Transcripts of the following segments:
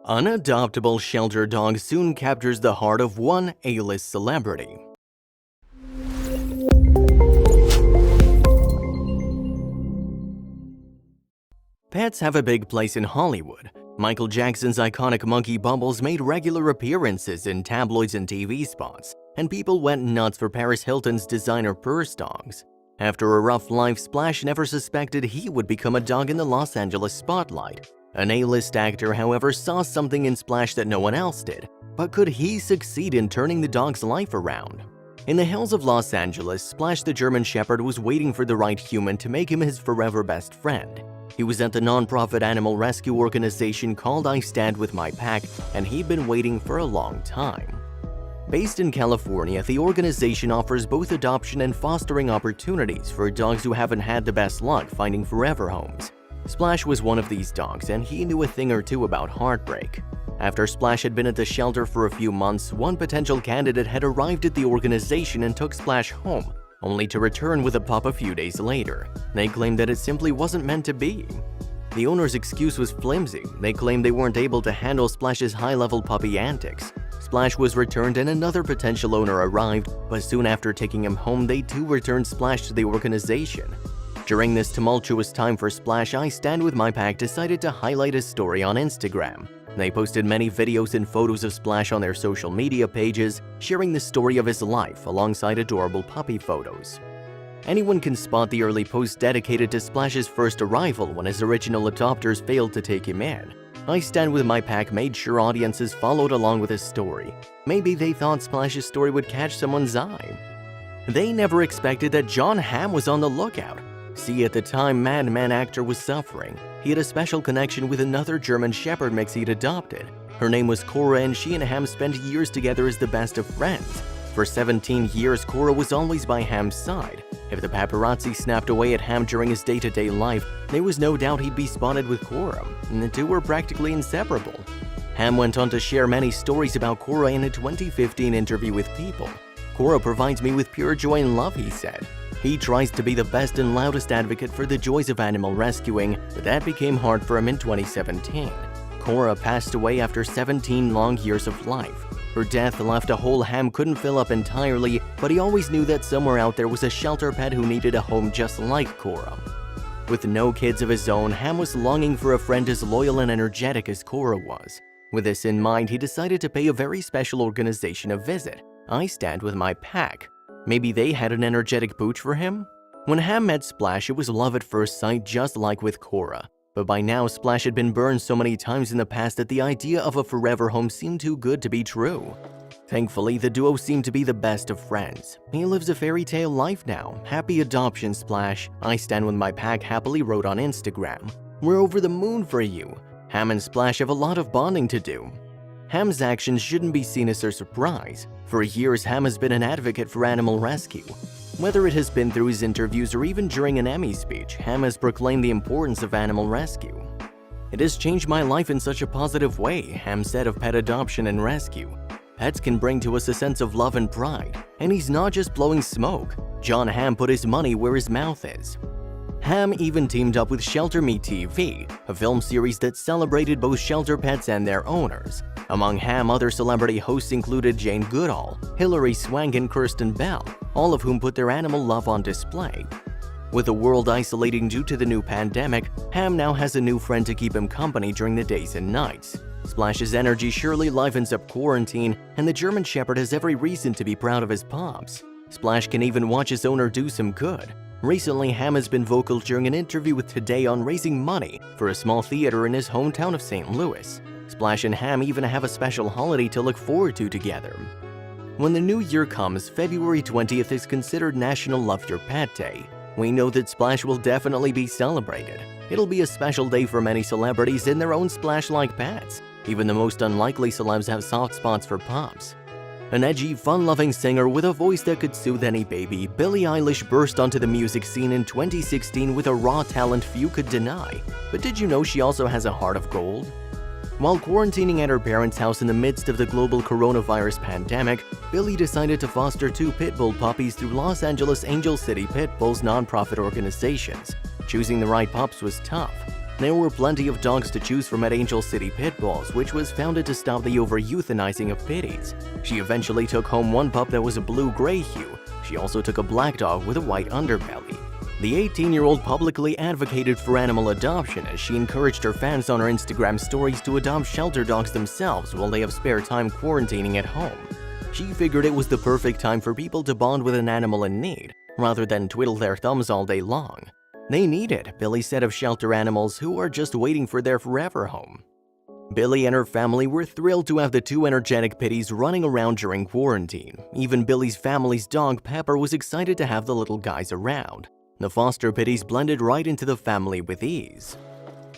Unadoptable shelter dog soon captures the heart of one A-list celebrity. Pets have a big place in Hollywood. Michael Jackson's iconic monkey Bubbles made regular appearances in tabloids and TV spots, and people went nuts for Paris Hilton's designer purse dogs. After a rough life, Splash never suspected he would become a dog in the Los Angeles spotlight. An A-list actor, however, saw something in Splash that no one else did. But could he succeed in turning the dog's life around? In the hills of Los Angeles, Splash the German Shepherd was waiting for the right human to make him his forever best friend. He was at the non-profit animal rescue organization called I Stand With My Pack, and he'd been waiting for a long time. Based in California, the organization offers both adoption and fostering opportunities for dogs who haven't had the best luck finding forever homes. Splash was one of these dogs, and he knew a thing or two about heartbreak. After Splash had been at the shelter for a few months, one potential candidate had arrived at the organization and took Splash home, only to return with a pup a few days later. They claimed that it simply wasn't meant to be. The owner's excuse was flimsy. They claimed they weren't able to handle Splash's high-level puppy antics. Splash was returned and another potential owner arrived, but soon after taking him home, they too returned Splash to the organization. During this tumultuous time for Splash, I Stand With My Pack decided to highlight his story on Instagram. They posted many videos and photos of Splash on their social media pages, sharing the story of his life alongside adorable puppy photos. Anyone can spot the early posts dedicated to Splash's first arrival when his original adopters failed to take him in. I Stand With My Pack made sure audiences followed along with his story. Maybe they thought Splash's story would catch someone's eye. They never expected that Jon Hamm was on the lookout. See, at the time Mad Men actor was suffering, he had a special connection with another German Shepherd mix he'd adopted. Her name was Cora, and she and Hamm spent years together as the best of friends. For 17 years, Cora was always by Hamm's side. If the paparazzi snapped away at Hamm during his day-to-day life, there was no doubt he'd be spotted with Cora, and the two were practically inseparable. Hamm went on to share many stories about Cora in a 2015 interview with People. Cora provides me with pure joy and love, he said. He tries to be the best and loudest advocate for the joys of animal rescuing, but that became hard for him in 2017. Cora passed away after 17 long years of life. Her death left a hole Hamm couldn't fill up entirely, but he always knew that somewhere out there was a shelter pet who needed a home just like Cora. With no kids of his own, Hamm was longing for a friend as loyal and energetic as Cora was. With this in mind, he decided to pay a very special organization a visit. I Stand With My Pack. Maybe they had an energetic pooch for him? When Hamm met Splash, it was love at first sight, just like with Cora. But by now, Splash had been burned so many times in the past that the idea of a forever home seemed too good to be true. Thankfully, the duo seemed to be the best of friends. He lives a fairy tale life now. Happy adoption, Splash. I Stand With My Pack happily wrote on Instagram. We're over the moon for you. Hamm and Splash have a lot of bonding to do. Hamm's actions shouldn't be seen as a surprise. For years, Hamm has been an advocate for animal rescue. Whether it has been through his interviews or even during an Emmy speech, Hamm has proclaimed the importance of animal rescue. It has changed my life in such a positive way, Hamm said of pet adoption and rescue. Pets can bring to us a sense of love and pride, and he's not just blowing smoke. Jon Hamm put his money where his mouth is. Hamm even teamed up with Shelter Me TV, a film series that celebrated both shelter pets and their owners. Among Hamm, other celebrity hosts included Jane Goodall, Hilary Swank, and Kirsten Bell, all of whom put their animal love on display. With the world isolating due to the new pandemic, Hamm now has a new friend to keep him company during the days and nights. Splash's energy surely livens up quarantine, and the German Shepherd has every reason to be proud of his pups. Splash can even watch his owner do some good. Recently, Hamm has been vocal during an interview with Today on raising money for a small theater in his hometown of St. Louis. Splash and Hamm even have a special holiday to look forward to together. When the new year comes, February 20th is considered National Love Your Pet Day. We know that Splash will definitely be celebrated. It'll be a special day for many celebrities in their own Splash-like pets. Even the most unlikely celebs have soft spots for pups. An edgy, fun-loving singer with a voice that could soothe any baby, Billie Eilish burst onto the music scene in 2016 with a raw talent few could deny. But did you know she also has a heart of gold? While quarantining at her parents' house in the midst of the global coronavirus pandemic, Billie decided to foster 2 pit bull puppies through Los Angeles Angel City Pit Bulls nonprofit organizations. Choosing the right pups was tough. There were plenty of dogs to choose from at Angel City Pit Bulls, which was founded to stop the over-euthanizing of pitties. She eventually took home one pup that was a blue-gray hue. She also took a black dog with a white underbelly. The 18-year-old publicly advocated for animal adoption as she encouraged her fans on her Instagram stories to adopt shelter dogs themselves while they have spare time quarantining at home. She figured it was the perfect time for people to bond with an animal in need, rather than twiddle their thumbs all day long. They need it, Billy said of shelter animals who are just waiting for their forever home. Billy and her family were thrilled to have the two energetic pitties running around during quarantine. Even Billy's family's dog Pepper was excited to have the little guys around. The foster pitties blended right into the family with ease.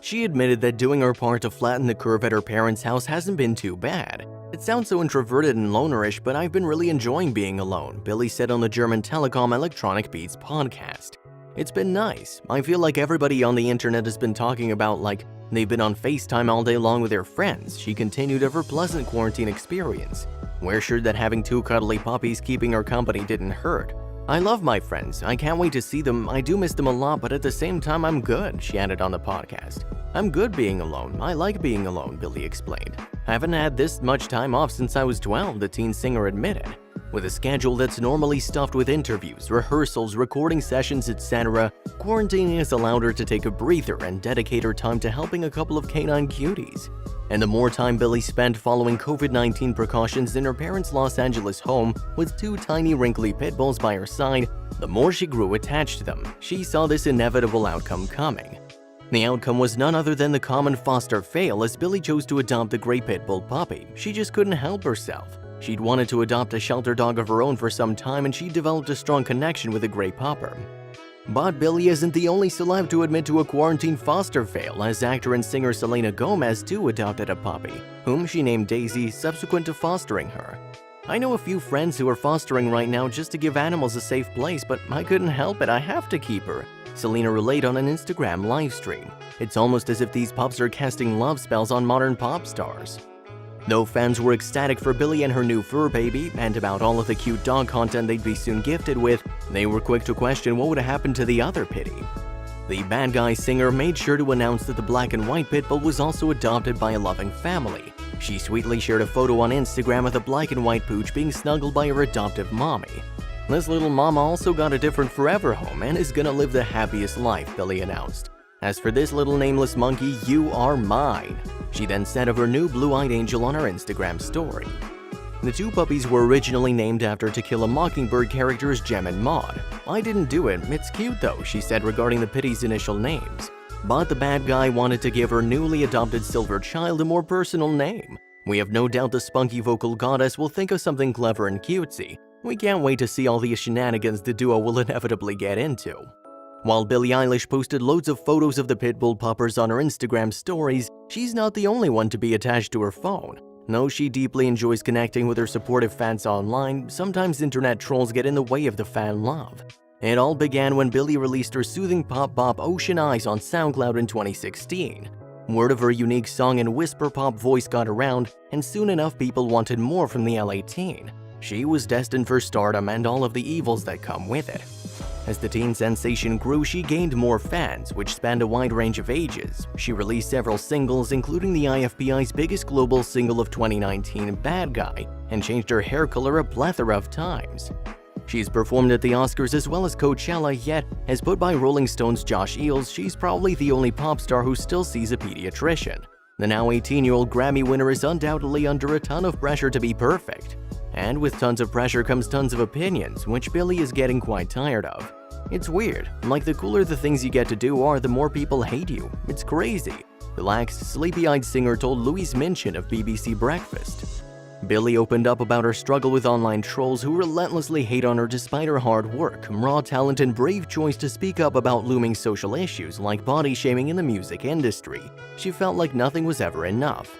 She admitted that doing her part to flatten the curve at her parents' house hasn't been too bad. It sounds so introverted and lonerish, but I've been really enjoying being alone, Billy said on the German telecom Electronic Beats podcast. It's been nice. I feel like everybody on the internet has been talking about like they've been on FaceTime all day long with their friends, she continued of her pleasant quarantine experience. We're sure that having two cuddly puppies keeping her company didn't hurt. I love my friends. I can't wait to see them. I do miss them a lot, but at the same time, I'm good, she added on the podcast. I'm good being alone. I like being alone, Billy explained. I haven't had this much time off since I was 12, the teen singer admitted. With a schedule that's normally stuffed with interviews, rehearsals, recording sessions, etc., quarantining has allowed her to take a breather and dedicate her time to helping a couple of canine cuties. And the more time Billy spent following COVID-19 precautions in her parents' Los Angeles home with two tiny wrinkly pit bulls by her side, the more she grew attached to them. She saw this inevitable outcome coming. The outcome was none other than the common foster fail as Billy chose to adopt the gray pit bull puppy. She just couldn't help herself. She'd wanted to adopt a shelter dog of her own for some time and she developed a strong connection with the gray pupper. But Billy isn't the only celeb to admit to a quarantine foster fail, as actor and singer Selena Gomez too adopted a puppy, whom she named Daisy subsequent to fostering her. I know a few friends who are fostering right now just to give animals a safe place, but I couldn't help it, I have to keep her, Selena relayed on an Instagram livestream. It's almost as if these pups are casting love spells on modern pop stars. Though fans were ecstatic for Billy and her new fur baby, and about all of the cute dog content they'd be soon gifted with, they were quick to question what would happen to the other pitty. The bad guy singer made sure to announce that the black and white pit bull was also adopted by a loving family. She sweetly shared a photo on Instagram of the black and white pooch being snuggled by her adoptive mommy. This little mama also got a different forever home and is gonna live the happiest life, Billy announced. As for this little nameless monkey, you are mine, she then said of her new blue-eyed angel on her Instagram story. The two puppies were originally named after To Kill a Mockingbird characters Jem and Maud. I didn't do it, it's cute though, she said regarding the pitties' initial names. But the bad guy wanted to give her newly adopted silver child a more personal name. We have no doubt the spunky vocal goddess will think of something clever and cutesy. We can't wait to see all the shenanigans the duo will inevitably get into. While Billie Eilish posted loads of photos of the pitbull puppers on her Instagram stories, she's not the only one to be attached to her phone. Though she deeply enjoys connecting with her supportive fans online, sometimes internet trolls get in the way of the fan love. It all began when Billie released her soothing pop bop Ocean Eyes on SoundCloud in 2016. Word of her unique song and whisper pop voice got around, and soon enough people wanted more from the LA teen. She was destined for stardom and all of the evils that come with it. As the teen sensation grew, she gained more fans, which spanned a wide range of ages. She released several singles, including the IFBI's biggest global single of 2019, Bad Guy, and changed her hair color a plethora of times. She's performed at the Oscars as well as Coachella, yet, as put by Rolling Stone's Josh Eels, she's probably the only pop star who still sees a pediatrician. The now 18-year-old Grammy winner is undoubtedly under a ton of pressure to be perfect. And with tons of pressure comes tons of opinions, which Billie is getting quite tired of. It's weird, like the cooler the things you get to do are, the more people hate you. It's crazy, relaxed, sleepy-eyed singer told Louise Minchin of BBC Breakfast. Billie opened up about her struggle with online trolls who relentlessly hate on her despite her hard work, raw talent, and brave choice to speak up about looming social issues like body shaming in the music industry. She felt like nothing was ever enough.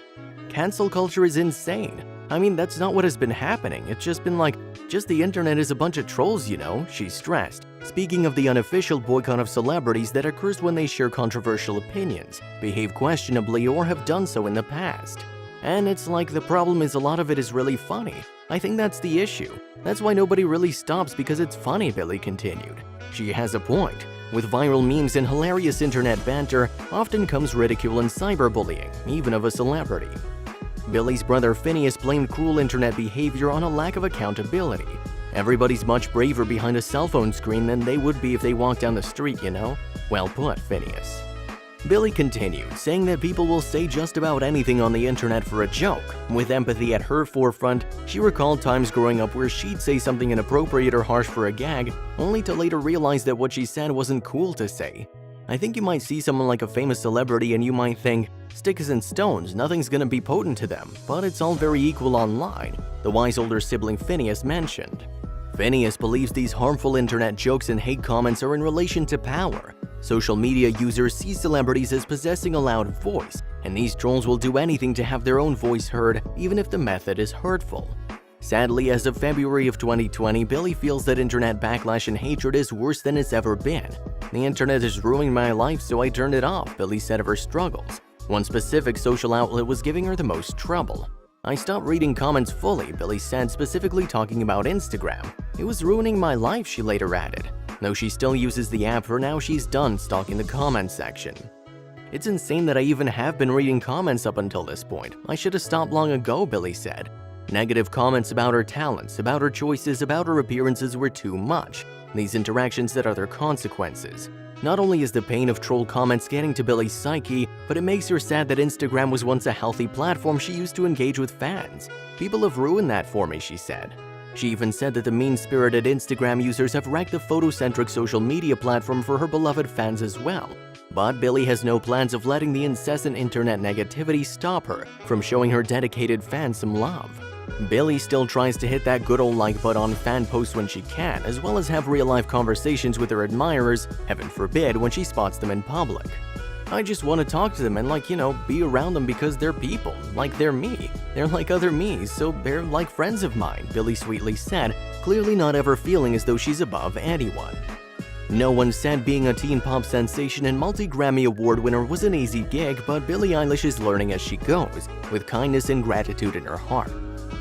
Cancel culture is insane. I mean, that's not what has been happening. It's just been like, just the internet is a bunch of trolls, you know, she stressed. Speaking of the unofficial boycott of celebrities that occurs when they share controversial opinions, behave questionably, or have done so in the past. And it's like the problem is a lot of it is really funny. I think that's the issue. That's why nobody really stops, because it's funny, Billie continued. She has a point. With viral memes and hilarious internet banter, often comes ridicule and cyberbullying, even of a celebrity. Billy's brother Phineas blamed cruel internet behavior on a lack of accountability. Everybody's much braver behind a cell phone screen than they would be if they walked down the street, you know? Well put, Phineas. Billy continued, saying that people will say just about anything on the internet for a joke. With empathy at her forefront, she recalled times growing up where she'd say something inappropriate or harsh for a gag, only to later realize that what she said wasn't cool to say. I think you might see someone like a famous celebrity and you might think, sticks and stones, nothing's gonna be potent to them, but it's all very equal online, the wise older sibling Phineas mentioned. Phineas believes these harmful internet jokes and hate comments are in relation to power. Social media users see celebrities as possessing a loud voice, and these trolls will do anything to have their own voice heard, even if the method is hurtful. Sadly, as of February of 2020, Billy feels that internet backlash and hatred is worse than it's ever been. The internet has ruined my life, so I turned it off, Billy said of her struggles. One specific social outlet was giving her the most trouble. I stopped reading comments fully, Billy said, specifically talking about Instagram. It was ruining my life, she later added. Though she still uses the app, for now she's done stalking the comments section. It's insane that I even have been reading comments up until this point. I should have stopped long ago, Billy said. Negative comments about her talents, about her choices, about her appearances were too much. These interactions had other consequences. Not only is the pain of troll comments getting to Billy's psyche, but it makes her sad that Instagram was once a healthy platform she used to engage with fans. People have ruined that for me, she said. She even said that the mean-spirited Instagram users have wrecked the photocentric social media platform for her beloved fans as well. But Billy has no plans of letting the incessant internet negativity stop her from showing her dedicated fans some love. Billy still tries to hit that good old like button on fan posts when she can, as well as have real-life conversations with her admirers, heaven forbid, when she spots them in public. I just want to talk to them and be around them because they're people, like they're me. They're like other me's, so they're like friends of mine, Billy sweetly said, clearly not ever feeling as though she's above anyone. No one said being a teen pop sensation and multi-Grammy Award winner was an easy gig, but Billie Eilish is learning as she goes, with kindness and gratitude in her heart.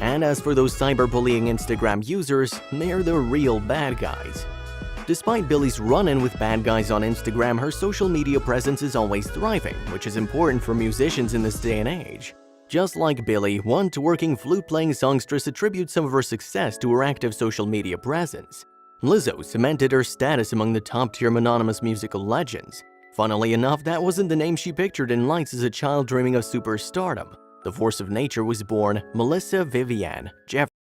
And as for those cyberbullying Instagram users, they're the real bad guys. Despite Billie's run-in with bad guys on Instagram, her social media presence is always thriving, which is important for musicians in this day and age. Just like Billie, one twerking flute-playing songstress attributes some of her success to her active social media presence. Lizzo cemented her status among the top-tier anonymous musical legends. Funnily enough, that wasn't the name she pictured in lights as a child dreaming of superstardom. The force of nature was born Melissa Vivian Jeffrey.